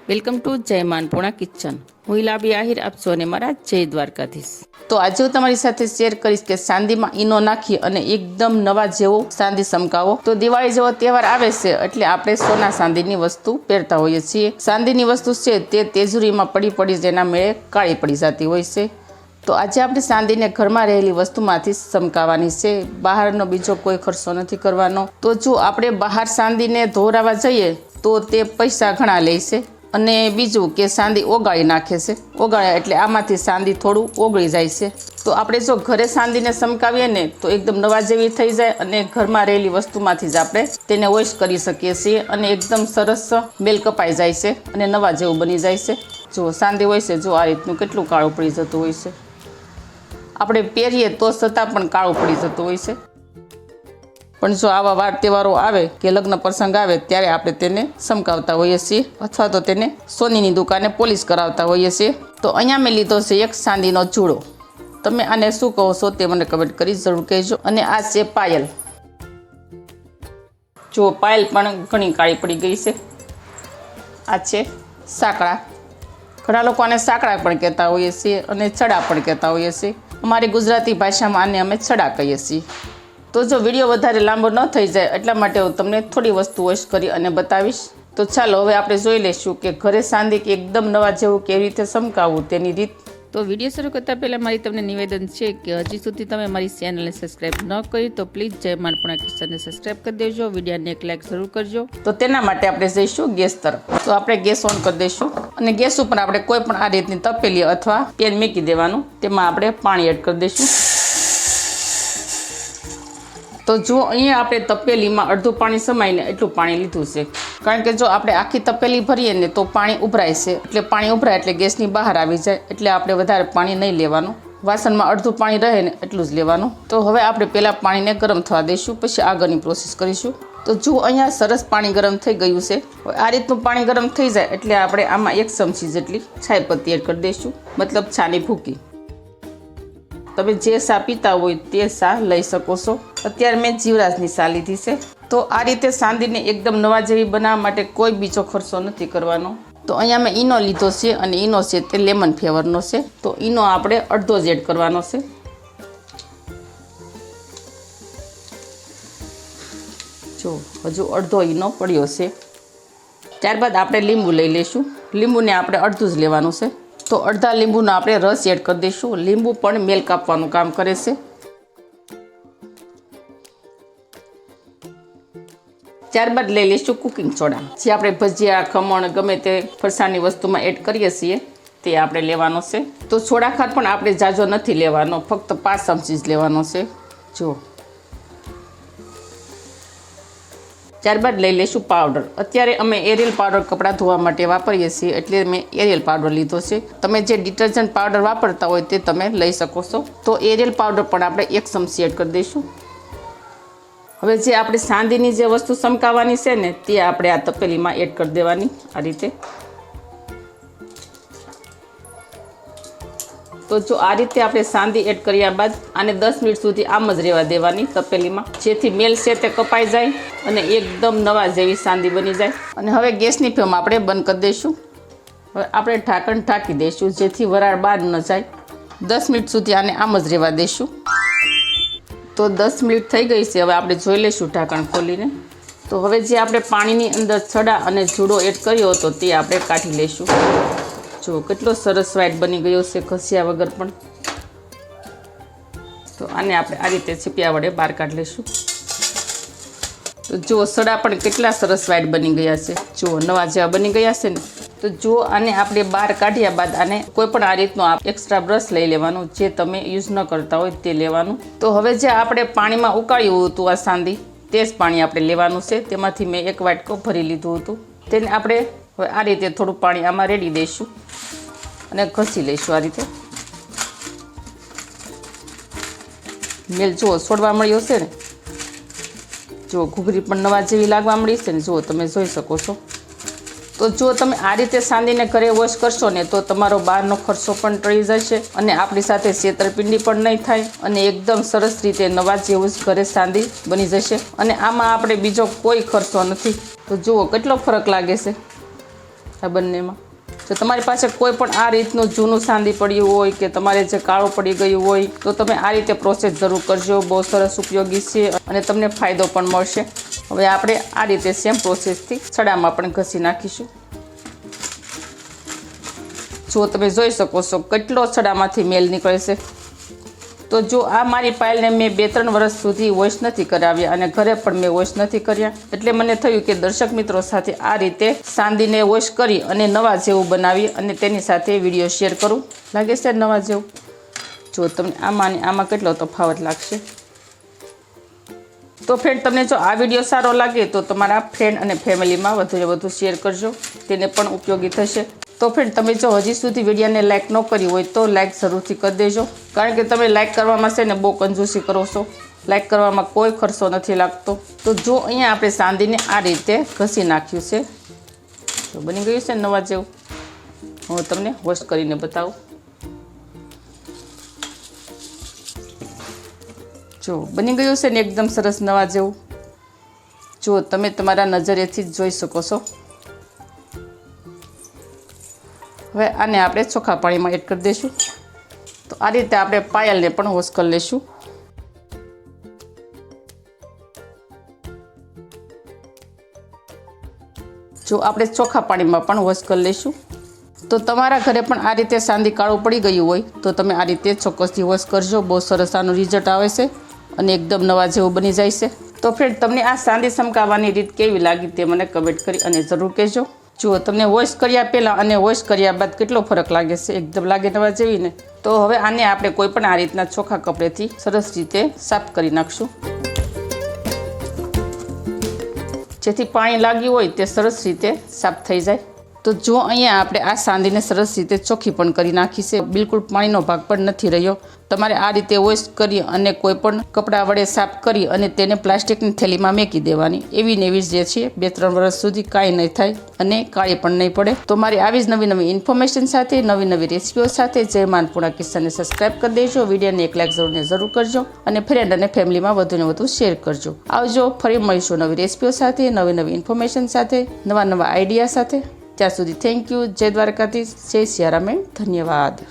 Welcome to જય માનપૂર્ણા kitchen. હું ઇલાબી આહિર, આપ સૌને મારા જય દ્વારકાધીશ. તો આજે હું તમારી સાથે શેર કરીશ કે સાંદીમાં ઈનો નાખી અને એકદમ નવા જેવો સાંદી સમકાવો. તો દિવાળી જેવો તહેવાર આવે છે એટલે આપણે સોના ચાંદીની વસ્તુ પહેરતા હોઈએ છીએ. ચાંદીની વસ્તુ છે તે તેજુરીમાં પડી પડી જેના મેળે કાળી પડી જતી હોય છે. તો આજે આપણે ચાંદીને ઘરમાં રહેલી વસ્તુમાંથી સમકાવવાની છે. બહારનો બીજો કોઈ ખર્ચો નથી કરવાનો. તો જો આપણે બહાર ચાંદીને ધોરાવા જઈએ તો તે પૈસા ઘણા લે છે. અને બીજું કે ચાંદી ઓગાળી નાખે છે. ઓગાળ્યા એટલે આમાંથી ચાંદી થોડું ઓગળી જાય છે. તો આપણે જો ઘરે ચાંદીને સમકાવીએ ને તો એકદમ નવા જેવી થઈ જાય અને ઘરમાં રહેલી વસ્તુમાંથી જ આપણે તેને વોશ કરી શકીએ છીએ અને એકદમ સરસ મેલ કપાઈ જાય છે અને નવા જેવું બની જાય છે. જો ચાંદી હોય છે, જો આ રીતનું કેટલું કાળું પડી જતું હોય છે. આપણે પહેરીએ તો છતાં પણ કાળું પડી જતું હોય છે. પણ જો આવા વાર તહેવારો આવે કે લગ્ન પ્રસંગ આવે ત્યારે આપણે તેને સમકાવતા હોઈએ છીએ અથવા તો તેને સોનીની દુકાને પોલિશ કરાવતા હોઈએ છીએ. તો અહીંયા મેં લીધો છે એક ચાંદીનો ચૂડો. તમે આને શું કહો છો તે મને કમેન્ટ કરી જરૂર કહેજો. અને આ છે પાયલ. જો પાયલ પણ ઘણી કાળી પડી ગઈ છે. આ છે સાંકળા. ઘણા લોકો આને સાંકળા પણ કહેતા હોઈએ છીએ અને છડા પણ કહેતા હોઈએ છીએ. અમારી ગુજરાતી ભાષામાં આને અમે છડા કહીએ છીએ. તો જો વિડીયો વધારે લાંબો ન થઈ જાય એટલા માટે હું તમને થોડી વસ્તુ વોશ કરી અને બતાવીશ. તો ચાલો હવે આપણે જોઈ લઈશું કે ઘરે ચાંદી એકદમ નવા જેવું કેવી રીતે સમકાવવું તેની રીત. તો વિડીયો શરૂ કરતાં પહેલાં મારી તમને નિવેદન છે કે હજી સુધી તમે મારી ચેનલને સબસ્ક્રાઈબ ન કરી તો પ્લીઝ જય માનપૂર્ણા કિચનને સબસ્ક્રાઈબ કરી દેજો. વિડીયોને એક લાઈક જરૂર કરજો. તો તેના માટે આપણે જઈશું ગેસ તરફ. તો આપણે ગેસ ઓન કરી દઈશું અને ગેસ ઉપર આપણે કોઈ પણ આ રીતની તપેલી અથવા પેન મૂકી દેવાનું. તેમાં આપણે પાણી એડ કરી દઈશું. તો જો અહીંયા આપણે તપેલીમાં અડધું પાણી સમાઈને એટલું પાણી લીધું છે. કારણ કે જો આપણે આખી તપેલી ભરીએ ને તો પાણી ઉભરાય છે. એટલે પાણી ઉભરાય એટલે ગેસની બહાર આવી જાય. એટલે આપણે વધારે પાણી નહીં લેવાનું. વાસણમાં અડધું પાણી રહે ને એટલું જ લેવાનું. તો હવે આપણે પહેલાં પાણીને ગરમ થવા દઈશું, પછી આગળની પ્રોસેસ કરીશું. તો જો અહીંયા સરસ પાણી ગરમ થઈ ગયું છે. આ રીતનું પાણી ગરમ થઈ જાય એટલે આપણે આમાં 1 ચમચી જેટલી ચાયપત્તી એડ કરી દઈશું, મતલબ ચાની ભૂકી. તમે જે ચા પીતા હોય તે ચા લઈ શકો છો. અત્યારે મેં જીવરાજની ચા લીધી છે. તો આ રીતે ચાંદીને એકદમ નવા જેવી બનાવવા માટે કોઈ બીજો ખર્ચો નથી કરવાનો. તો અહીંયા મેં ઈનો લીધો છે અને ઈનો છે તે લેમન ફ્લેવરનો છે. તો ઈનો આપણે અડધો જ એડ કરવાનો છે. જો હજુ અડધો ઈનો પડ્યો છે. ત્યારબાદ આપણે લીંબુ લઈ લઈશું. લીંબુને આપણે અડધું જ લેવાનું છે. તો અડધા લીંબુનો આપણે રસ એડ કરી દઈશું. લીંબુ પણ મેલ કાપવાનું કામ કરે છે. ત્યારબાદ લઈ લઈશું કુકિંગ સોડા. જે આપણે ભજીયા, ખમણ ગમે તે ફરસાણની વસ્તુમાં એડ કરીએ છીએ તે આપણે લેવાનો છે. તો સોડા ખાર પણ આપણે જાજો નથી લેવાનો, ફક્ત 5 ચમચી જ લેવાનો છે. જો ત્યારબાદ લઈ લઈશું પાવડર. અત્યારે અમે એરિયલ પાવડર કપડાં ધોવા માટે વાપરીએ છીએ એટલે મેં એરિયલ પાવડર લીધો છે. તમે જે ડિટર્જન્ટ પાવડર વાપરતા હોય તે તમે લઈ શકો છો. તો એરિયલ પાવડર પણ આપણે 1 ચમચી એડ કરી દઈશું. હવે જે આપણે ચાંદીની જે વસ્તુ સમકાવવાની છે ને તે આપણે આ તપેલીમાં એડ કરી દેવાની આ રીતે. તો જો આ રીતે આપણે ચાંદી એડ કર્યા બાદ આને 10 મિનિટ સુધી આમ જ રહેવા દેવાની તપેલીમાં, જેથી મેલ છે તે કપાઈ જાય અને એકદમ નવા જેવી ચાંદી બની જાય. અને હવે ગેસની ફ્લેમ આપણે બંધ કરી દઈશું. હવે આપણે ઢાંકણ ઢાંકી દઈશું જેથી વરાળ બહાર ન જાય. 10 મિનિટ સુધી આને આમ જ રહેવા દઈશું. તો 10 મિનિટ થઈ ગઈ છે. હવે આપણે જોઈ લઈશું ઢાંકણ ખોલીને. તો હવે જે આપણે પાણીની અંદર છડા અને જુડો એડ કર્યો હતો તે આપણે કાઢી લઈશું. જો કેટલો સરસ વ્હાઈટ બની ગયો છે ઘસ્યા વગર પણ. તો આને આપણે આ રીતે છીપિયા વડે બહાર કાઢી લઈશું. તો જુઓ સડા પણ કેટલા સરસ વ્હાઈટ બની ગયા છે. જુઓ નવા જેવા બની ગયા છે ને. તો જુઓ આને આપણે બહાર કાઢ્યા બાદ આને કોઈ પણ આ રીતનો એક્સ્ટ્રા બ્રશ લઈ લેવાનું, જે તમે યુઝ ન કરતા હોય તે લેવાનું. તો હવે જે આપણે પાણીમાં ઉકાળ્યું હતું આ ચાંદી તે જ પાણી આપણે લેવાનું છે. તેમાંથી મેં 1 વાટકો ભરી લીધું હતું. તેને આપણે હવે આ રીતે થોડું પાણી આમાં રેડી દઈશું અને ઘસી લઈશું આ રીતે. મેલ જુઓ છોડવા મળ્યો છે ને. જુઓ ઘૂઘરી પણ નવા જેવી લાગવા મળી છે ને. જુઓ તમે જોઈ શકો છો. તો જો તમે આ રીતે ચાંદીને ઘરે વોશ કરશો ને તો તમારો બહારનો ખર્ચો પણ ટળી જશે અને આપણી સાથે છેતરપિંડી પણ નહીં થાય અને એકદમ સરસ રીતે નવા જેવું જ ઘરે ચાંદી બની જશે. અને આમાં આપણે બીજો કોઈ ખર્ચો નથી. તો જુઓ કેટલો ફરક લાગે છે. આ બંનેમાં. જો તમારી પાસે કોઈ પણ આ રીતનું જૂનું સાંદી પડ્યું હોય કે તમારે જે કાળું પડી ગયું હોય તો તમે આ રીતે પ્રોસેસ જરૂર કરજો. બહુ સરસ ઉપયોગી છે અને તમને ફાયદો પણ મળશે. હવે આપણે આ રીતે સેમ પ્રોસેસથી સડામાં પણ ઘસી નાખીશું. જો તમે જોઈ શકો છો કેટલો સડામાંથી મેલ નીકળે છે. તો જો આ મારી પાયલને મેં 2-3 વર્ષ સુધી વોશ નથી કરાવ્યા અને ઘરે પણ મેં વોશ નથી કર્યા, એટલે મને થયું કે દર્શક મિત્રો સાથે આ રીતે સાંદીને વોશ કરી અને નવા જેવું બનાવી અને તેની સાથે વિડીયો શેર કરું. લાગે છે નવા જેવું? જો તમને આમાં કેટલો તફાવત લાગશે. તો ફ્રેન્ડ, તમને જો આ વિડીયો સારો લાગે તો તમારા ફ્રેન્ડ અને ફેમિલીમાં વધુને વધુ શેર કરજો, તેને પણ ઉપયોગી થશે. તો ફ્રેન્ડ, તમે જો હજી સુધી વિડીયોને લાઇક ન કરી હોય તો લાઇક જરૂરથી કરી દેજો, કારણ કે તમે લાઇક કરવામાં છે ને બહુ કંજૂસી કરો છો. લાઇક કરવામાં કોઈ ખર્ચો નથી લાગતો. તો જો અહીંયા આપણે સાંદીને આ રીતે ઘસી નાખ્યું છે, તો બની ગયું છે નવા જેવું. હું તમને વોશ કરીને બતાવું. જો બની ગયું છે ને એકદમ સરસ નવા જેવું. જો તમે તમારા નજરેથી જ જોઈ શકો છો. હવે આને આપણે ચોખ્ખા પાણીમાં એડ કરી દઈશું. તો આ રીતે આપણે પાયલને પણ વોશ કરી લઈશું. જો આપણે ચોખ્ખા પાણીમાં પણ વોશ કરી લઈશું. તો તમારા ઘરે પણ આ રીતે સાંદી કાળું પડી ગયું હોય તો તમે આ રીતે ચોક્કસથી વોશ કરજો. બહુ સરસ આનું રિઝલ્ટ આવે છે અને એકદમ નવા જેવું બની જાય છે. તો ફ્રેન્ડ, તમને આ સાંદી સમકાવવાની રીત કેવી લાગી તે મને કમેન્ટ કરી અને જરૂર કહેજો. જુઓ, તમને વોશ કર્યા પહેલાં અને વોશ કર્યા બાદ કેટલો ફરક લાગે છે. એકદમ લાગે નવા જેવી ને. તો હવે આને આપણે કોઈ પણ આ રીતના ચોખ્ખા કપડેથી સરસ રીતે સાફ કરી નાખશું, જેથી પાણી લાગ્યું હોય તે સરસ રીતે સાફ થઈ જાય. તો જો અહીંયા આપણે આ સાંદીને સરસ રીતે ચોખ્ખી પણ કરી નાખી છે. બિલકુલ પાણીનો ભાગ પણ નથી રહ્યો. તમારે આ રીતે વોશ કરી અને કોઈ પણ કપડાં વડે સાફ કરી અને તેને પ્લાસ્ટિકની થેલીમાં મેકી દેવાની. એવી ને એવી જે છે 2-3 વર્ષ સુધી કાંઈ નહીં થાય અને કાળી પણ નહીં પડે. તો મારી આવી જ નવી ઇન્ફોર્મેશન સાથે, નવી રેસીપીઓ સાથે જય માં અન્નપૂર્ણા કિચનને સબસ્ક્રાઈબ કરી દેજો. વિડીયોને એક લાઈક જરૂર કરજો અને ફ્રેન્ડ અને ફેમિલીમાં વધુને વધુ શેર કરજો. આવજો, ફરી મળીશું નવી રેસીપીઓ સાથે, નવી ઇન્ફોર્મેશન સાથે, નવા આઈડિયા સાથે. ત્યાં સુધી થેન્ક યુ. જય દ્વારકાધીશ, જય સિયારામ, ધન્યવાદ.